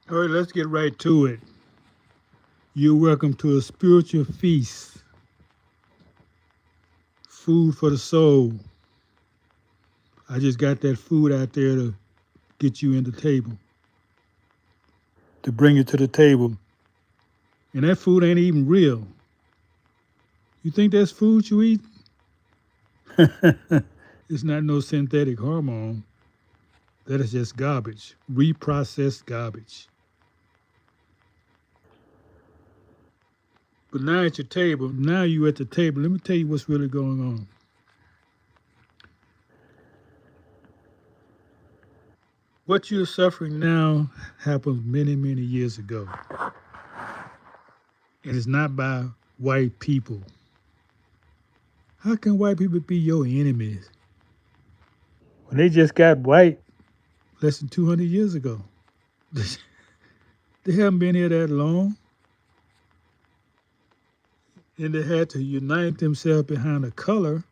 All right, let's get right to it. You're welcome to a spiritual feast, food for the soul. I just got that food out there to get you in the table, to bring it to the table. And that food ain't even real. You think that's food you eat? It's not no synthetic hormone. That is just garbage, reprocessed garbage. But now at your table, now you at the table. Let me tell you what's really going on. What you're suffering now happened many, many years ago. And it's not by white people. How can white people be your enemies when they just got white less than 200 years ago? They haven't been here that long, and they had to unite themselves behind a color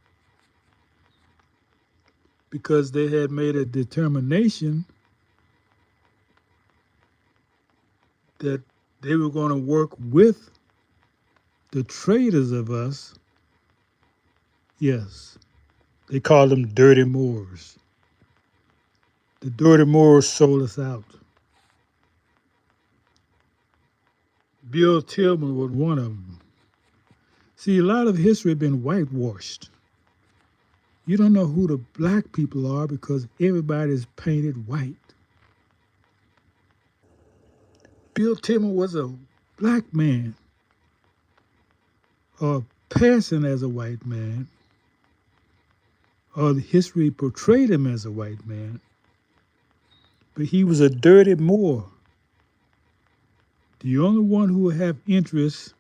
because they had made a determination that they were going to work with the traitors of us. Yes, they called them dirty Moors. The dirty Moors sold us out. Bill Tillman was one of them. See, a lot of history has been whitewashed. You don't know who the black people are because everybody's painted white. Bill Tillman was a black man, or passing as a white man, or the history portrayed him as a white man, but he was a dirty Moor. The only one who will have interest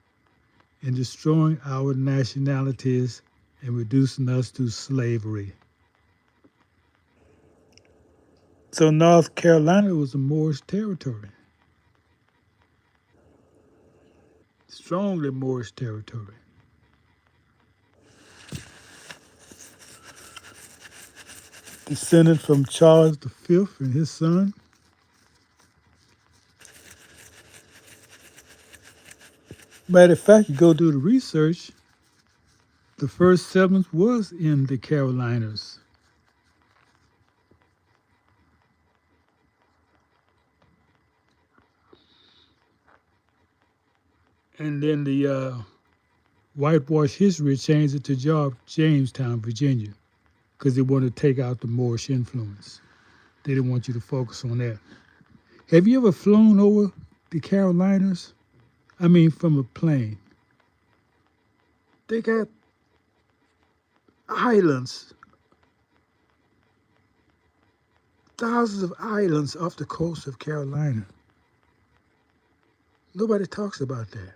in destroying our nationalities and reducing us to slavery. So North Carolina was a Moorish territory, strongly Moorish territory. Descended from Charles V and his son. Matter of fact, you go do the research, the first settlement was in the Carolinas. And then the whitewash history changed it to Jamestown, Virginia, because they wanted to take out the Moorish influence. They didn't want you to focus on that. Have you ever flown over the Carolinas? I mean, from a plane. They got islands, thousands of islands off the coast of Carolina. Nobody talks about that.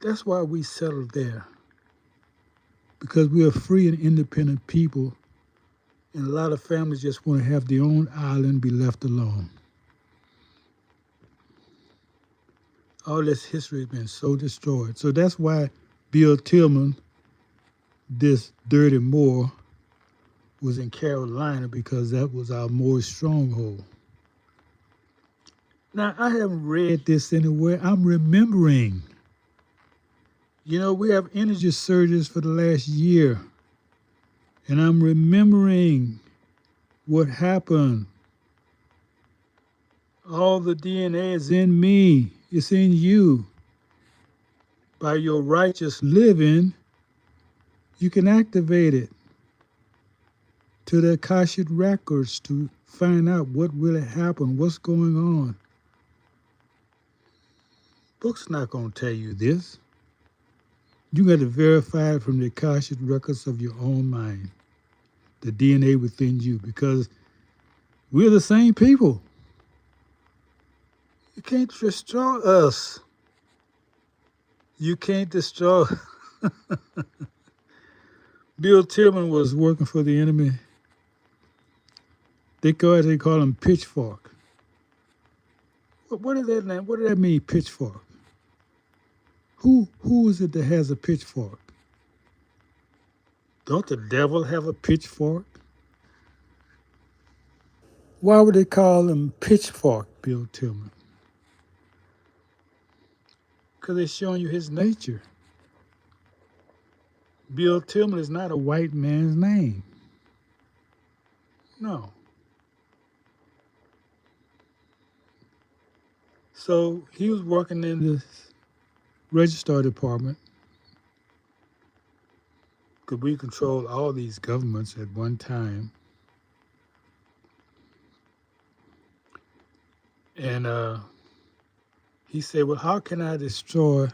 That's why we settled there, because we are free and independent people, and a lot of families just want to have their own island, be left alone. All this history has been so destroyed. So that's why Bill Tillman, this dirty Moor, was in Carolina, because that was our Moorish stronghold. Now, I haven't read this anywhere. I'm remembering. You know, we have energy surges for the last year, and I'm remembering what happened. All the DNA is in me. It's in you. By your righteous living, you can activate it to the Akashic records to find out what really happened, what's going on. Books not going to tell you this. You got to verify it from the Akashic records of your own mind, the DNA within you, because we're the same people. You can't destroy us. You can't destroy. Bill Tillman was working for the enemy. They call him Pitchfork. What is that name? What does that mean, Pitchfork? Who is it that has a pitchfork? Don't the devil have a pitchfork? Why would they call him Pitchfork Bill Tillman? Because they're showing you his nature. Bill Tillman is not a white man's name. No. So he was working in the registrar department because we controlled all these governments at one time. And he said, well, how can I destroy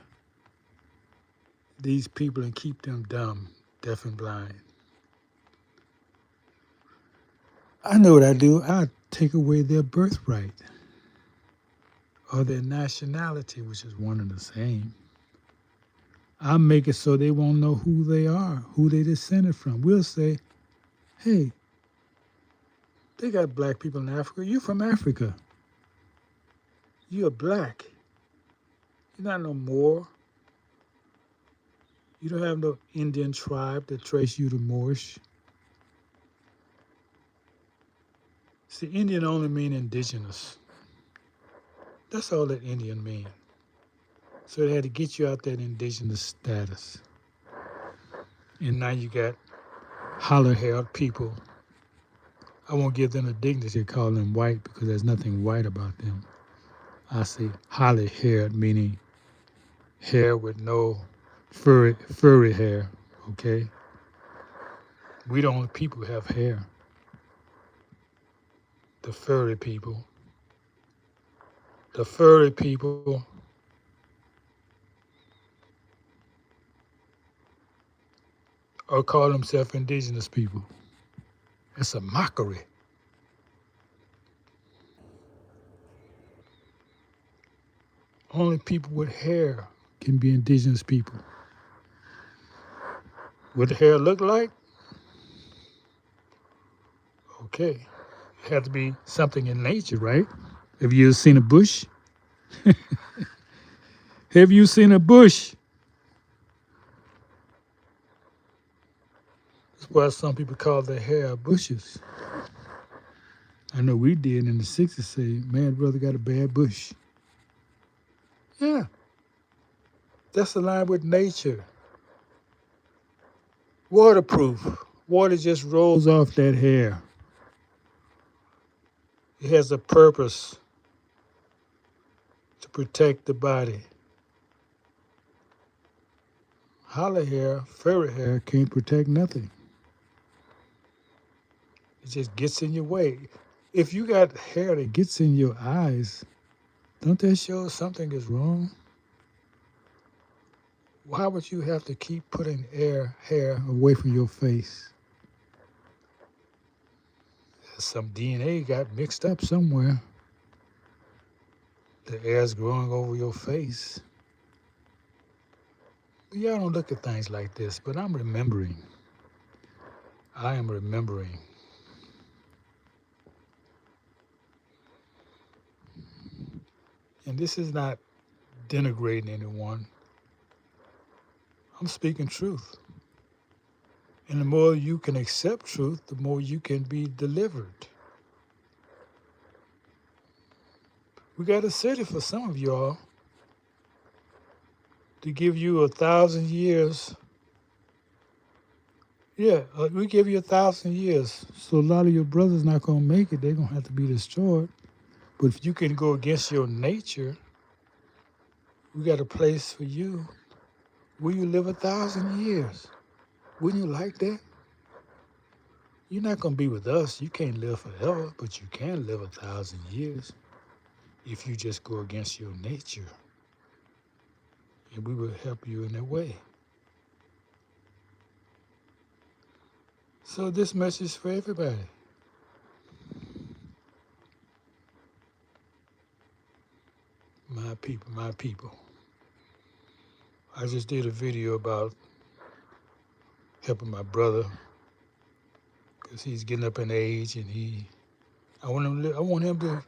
these people and keep them dumb, deaf, and blind? I know what I do. I take away their birthright or their nationality, which is one and the same. I make it so they won't know who they are, who they descended from. We'll say, hey, they got black people in Africa. You're from Africa. You're black. You're not no Moor. You don't have no Indian tribe that trace you to Moorish. See, Indian only mean indigenous. That's all that Indian mean. So they had to get you out that indigenous status. And now you got holler-haired people. I won't give them the dignity to call them white because there's nothing white about them. I say holly-haired, meaning hair with no furry hair, okay? We the only people who have hair. The furry people. The furry people or call themselves indigenous people. It's a mockery. Only people with hair can be indigenous people. What the hair look like? Okay. It had to be something in nature, right? Have you ever seen a bush? Have you seen a bush? That's why some people call their hair bushes. I know we did in the 60s say, man, brother got a bad bush. Yeah. That's aligned with nature. Waterproof. Water just rolls off that hair. It has a purpose to protect the body. Holly hair, furry hair can't protect nothing. It just gets in your way. If you got hair that gets in your eyes, don't that show something is wrong? Why would you have to keep putting hair away from your face? Some DNA got mixed up somewhere. The hair's growing over your face. Y'all don't look at things like this, but I'm remembering. I am remembering. And this is not denigrating anyone. I'm speaking truth. And the more you can accept truth, the more you can be delivered. We got a city for some of y'all to give you 1,000 years. Yeah, we give you 1,000 years. So a lot of your brothers not going to make it. They're going to have to be destroyed. But if you can go against your nature, we got a place for you. Will you live 1,000 years? Wouldn't you like that? You're not going to be with us. You can't live forever, but you can live 1,000 years if you just go against your nature. And we will help you in that way. So this message is for everybody. My people, my people. I just did a video about helping my brother because he's getting up in age and I want him to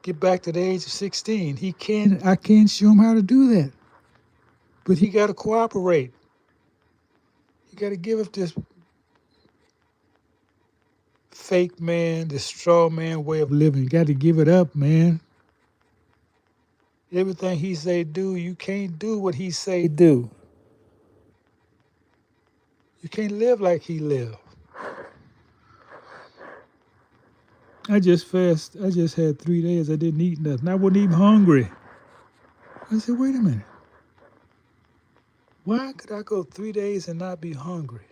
get back to the age of 16. I can't show him how to do that. But he got to cooperate. He got to give up this fake man, this straw man way of living. Got to give it up, man. Everything he say do, you can't do what he say do. You can't live like he live. I just had 3 days. I didn't eat nothing. I wasn't even hungry. I said, wait a minute. Why could I go 3 days and not be hungry?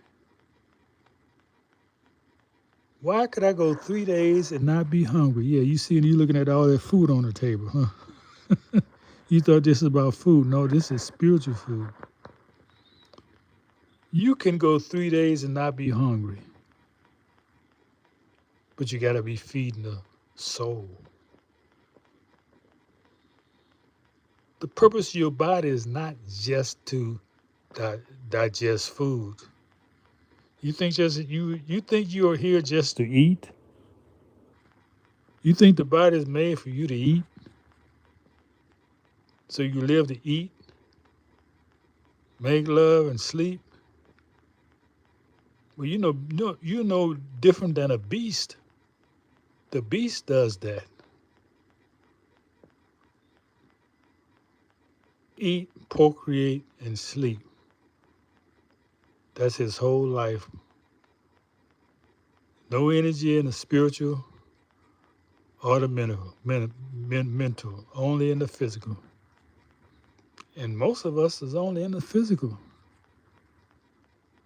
Why could I go 3 days and not be hungry? Yeah, you see, you looking at all that food on the table, huh? You thought this is about food. No, this is spiritual food. You can go 3 days and not be hungry, but you got to be feeding the soul. The purpose of your body is not just to digest food. You think you are here just to eat? You think the body is made for you to eat? So you live to eat, make love, and sleep? Well, you're no different than a beast. The beast does that. Eat, procreate, and sleep. That's his whole life. No energy in the spiritual or the mental, only in the physical. And most of us is only in the physical.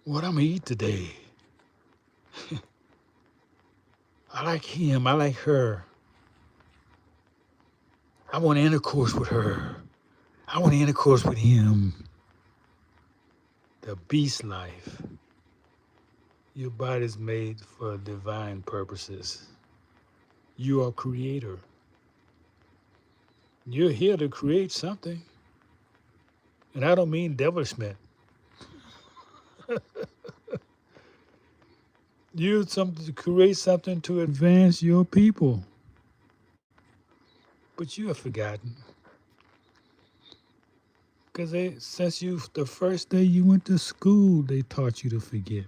What I'm gonna eat today? I like him, I like her. I want intercourse with her. I want intercourse with him. The beast life. Your body's made for divine purposes. You are creator. You're here to create something. And I don't mean devilishment. You're something to create something to advance your people. But you have forgotten. Because since the first day you went to school, they taught you to forget.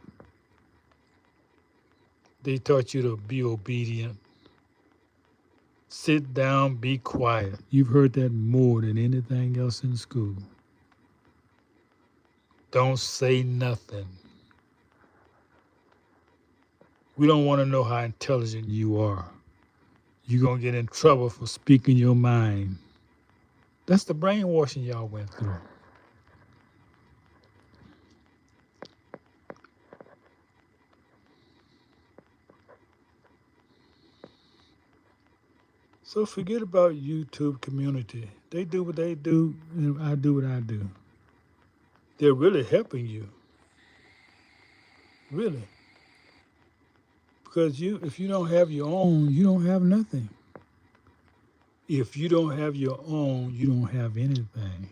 They taught you to be obedient. Sit down, be quiet. You've heard that more than anything else in school. Don't say nothing. We don't want to know how intelligent you are. You're going to get in trouble for speaking your mind. That's the brainwashing y'all went through. So forget about YouTube community. They do what they do, and I do what I do. They're really helping you. Really. Because if you don't have your own, you don't have nothing. If you don't have your own, you don't have anything.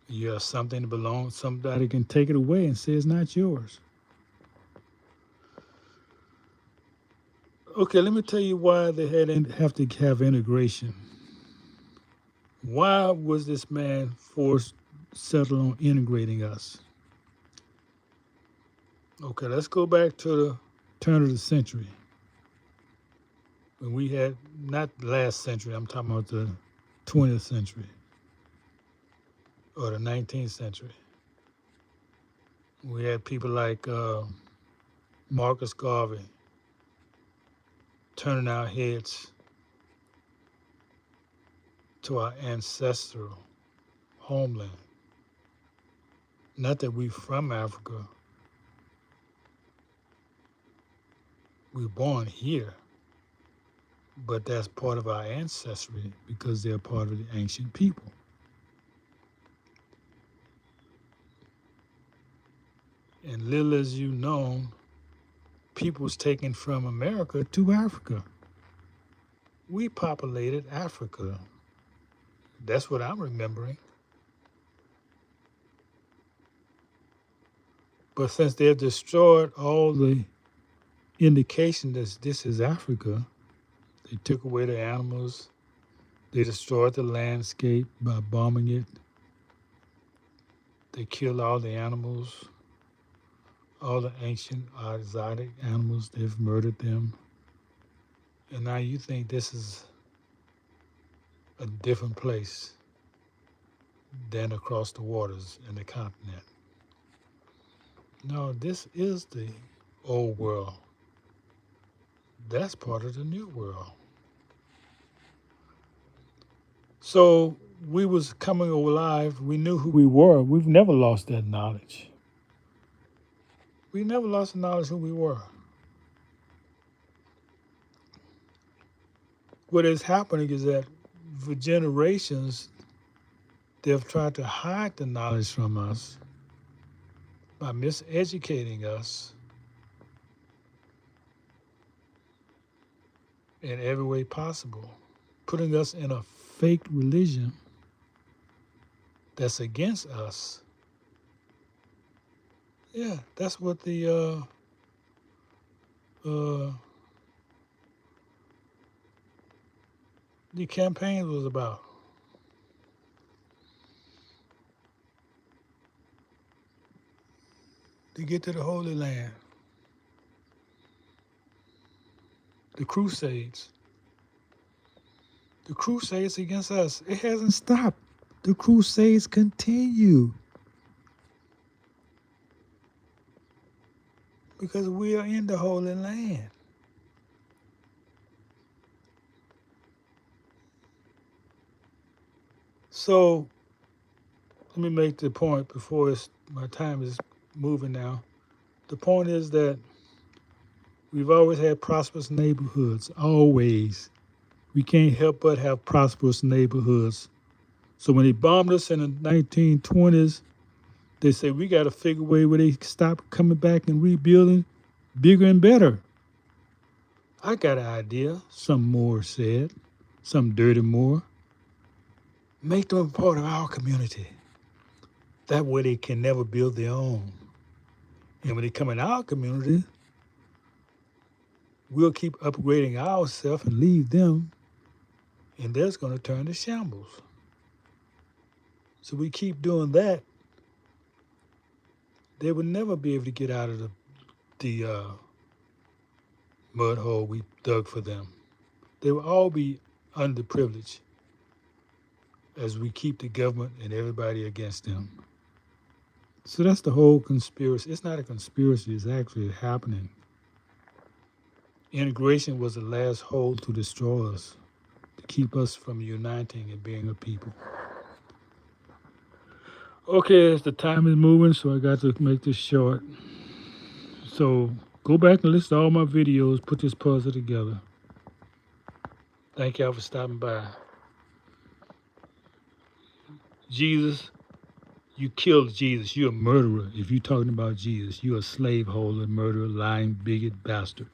You have something that belongs, somebody can take it away and say it's not yours. Okay, let me tell you why they have to have integration. Why was this man forced to settle on integrating us? Okay, let's go back to the turn of the century. When we had, not last century, I'm talking about the 20th century or the 19th century. We had people like Marcus Garvey turning our heads to our ancestral homeland. Not that we're from Africa. We're born here, but that's part of our ancestry because they're part of the ancient people. And little as you know, people's taken from America to Africa. We populated Africa. That's what I'm remembering. But since they've destroyed all the indication that this is Africa, they took away the animals, they destroyed the landscape by bombing it, they killed all the animals, all the ancient exotic animals, they've murdered them. And now you think this is a different place than across the waters in the continent. No, this is the old world. That's part of the new world. So we was coming alive. We knew who we were. We've never lost that knowledge. We never lost the knowledge who we were. What is happening is that for generations, they've tried to hide the knowledge from us by miseducating us in every way possible, putting us in a fake religion that's against us. Yeah, that's what the campaign was about. To get to the Holy Land. The Crusades. The Crusades against us. It hasn't stopped. The Crusades continue. Because we are in the Holy Land. So, let me make the point before my time is moving now. The point is that we've always had prosperous neighborhoods, always. We can't help but have prosperous neighborhoods. So when they bombed us in the 1920s, they said, we got to figure a way where they stop coming back and rebuilding bigger and better. I got an idea, some Moore said, some dirty Moore. Make them part of our community. That way they can never build their own. And when they come in our community, we'll keep upgrading ourselves and leave them, and that's going to turn to shambles. So we keep doing that, they would never be able to get out of the mud hole we dug for them. They will all be underprivileged as we keep the government and everybody against them. So that's the whole conspiracy. It's not a conspiracy, it's actually happening. Integration was the last hold to destroy us, to keep us from uniting and being a people. Okay, as the time is moving, so I got to make this short. So go back and listen to all my videos, put this puzzle together. Thank y'all for stopping by. Jesus, you killed Jesus. You're a murderer. If you're talking about Jesus, you're a slaveholder, murderer, lying, bigot, bastard.